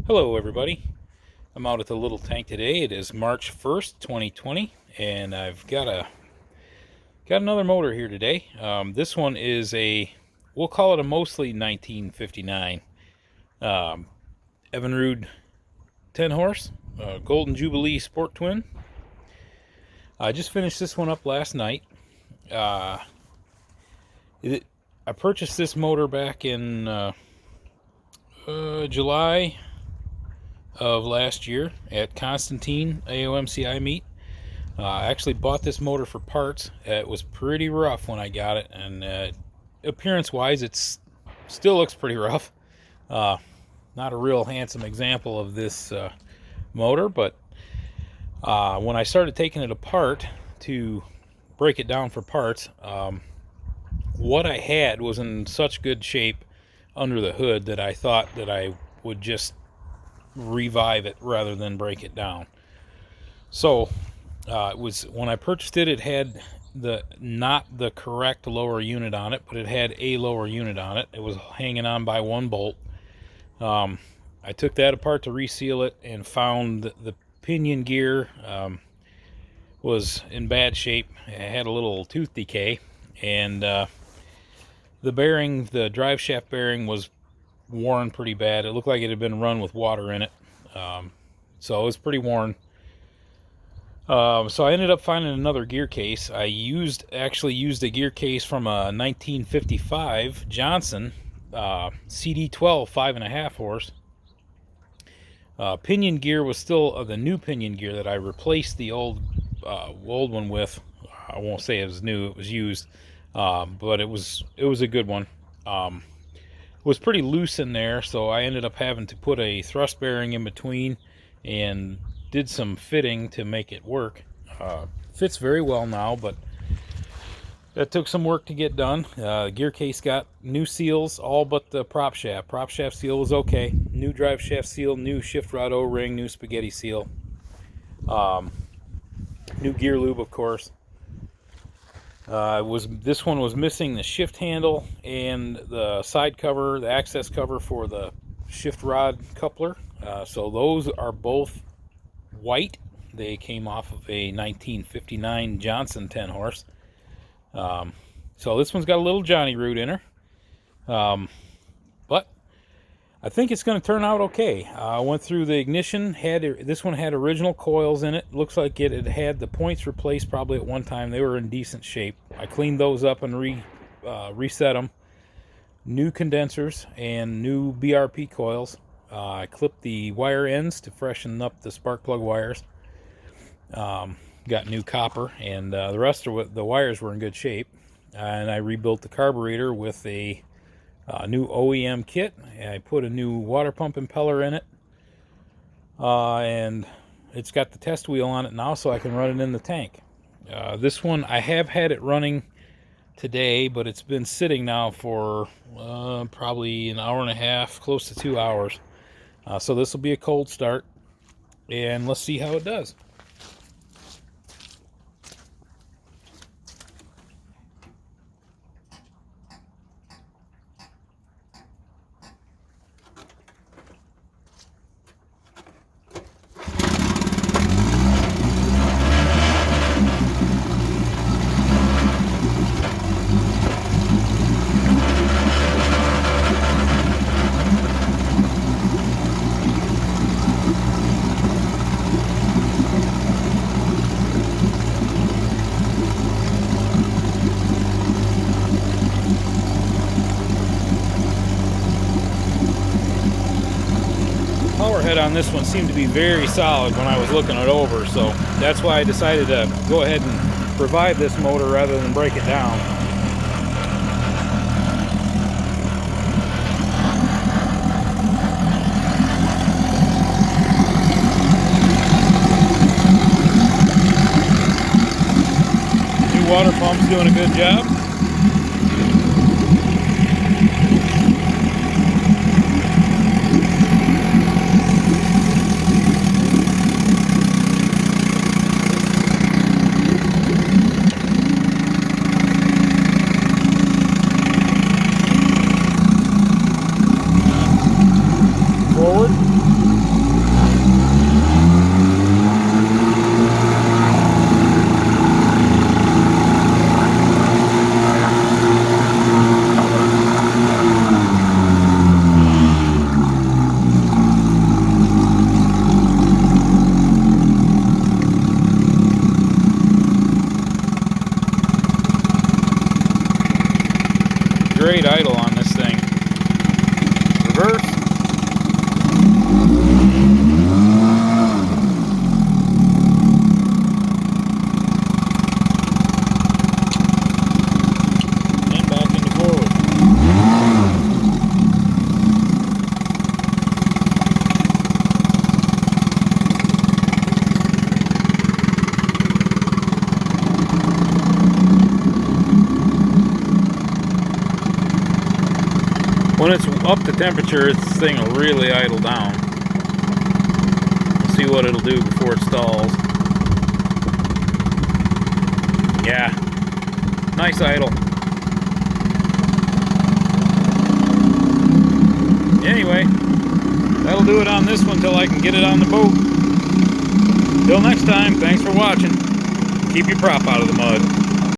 Hello everybody, I'm out at the little tank today. It is March 1st, 2020, and I've got another motor here today. This one is we'll call it a mostly 1959 Evinrude 10 horse, Golden Jubilee Sport Twin. I just finished this one up last night. I purchased this motor back in July of last year at Constantine AOMCI meet. I actually bought this motor for parts. It was pretty rough when I got it, and appearance wise it still looks pretty rough. Not a real handsome example of this motor, but when I started taking it apart to break it down for parts, what I had was in such good shape under the hood that I thought that I would just revive it rather than break it down. So it was, when I purchased it, it had not the correct lower unit on it, but it had a lower unit on it. It was hanging on by one bolt. I took that apart to reseal it and found that the pinion gear was in bad shape. It had a little tooth decay, and the bearing, the drive shaft bearing, was worn pretty bad. It looked like it had been run with water in it, so it was pretty worn. So I ended up finding another gear case. I actually used a gear case from a 1955 Johnson CD12 5.5 horse. Pinion gear was still the new pinion gear that I replaced the old one with. I won't say it was new; it was used, but it was a good one. Was pretty loose in there, so I ended up having to put a thrust bearing in between and did some fitting to make it work. Fits very well now, but that took some work to get done. The gear case got new seals, all but the prop shaft. Prop shaft seal was okay. New drive shaft seal, new shift rod O-ring, new spaghetti seal. New gear lube, of course. This one was missing the shift handle and the side cover, the access cover for the shift rod coupler. So those are both white. They came off of a 1959 Johnson 10 horse. So this one's got a little Johnny root in her. But I think it's going to turn out okay. I went through the ignition. This one had original coils in it. Looks like it had the points replaced probably at one time. They were in decent shape. I cleaned those up and reset them. New condensers and new BRP coils. I clipped the wire ends to freshen up the spark plug wires. Got new copper, and the rest of the wires were in good shape. And I rebuilt the carburetor with a new OEM kit. I put a new water pump impeller in it, and it's got the test wheel on it now, so I can run it in the tank. This one, I have had it running today, but it's been sitting now for probably an hour and a half, close to 2 hours. So this will be a cold start, and let's see how it does. Powerhead on this one seemed to be very solid when I was looking it over, so that's why I decided to go ahead and revive this motor rather than break it down. New water pump's doing a good job. Forward. up the temperature, this thing will really idle down. We'll see what it'll do before it stalls. Yeah, nice idle. Anyway, that'll do it on this one till I can get it on the boat. Till next time, thanks for watching. Keep your prop out of the mud.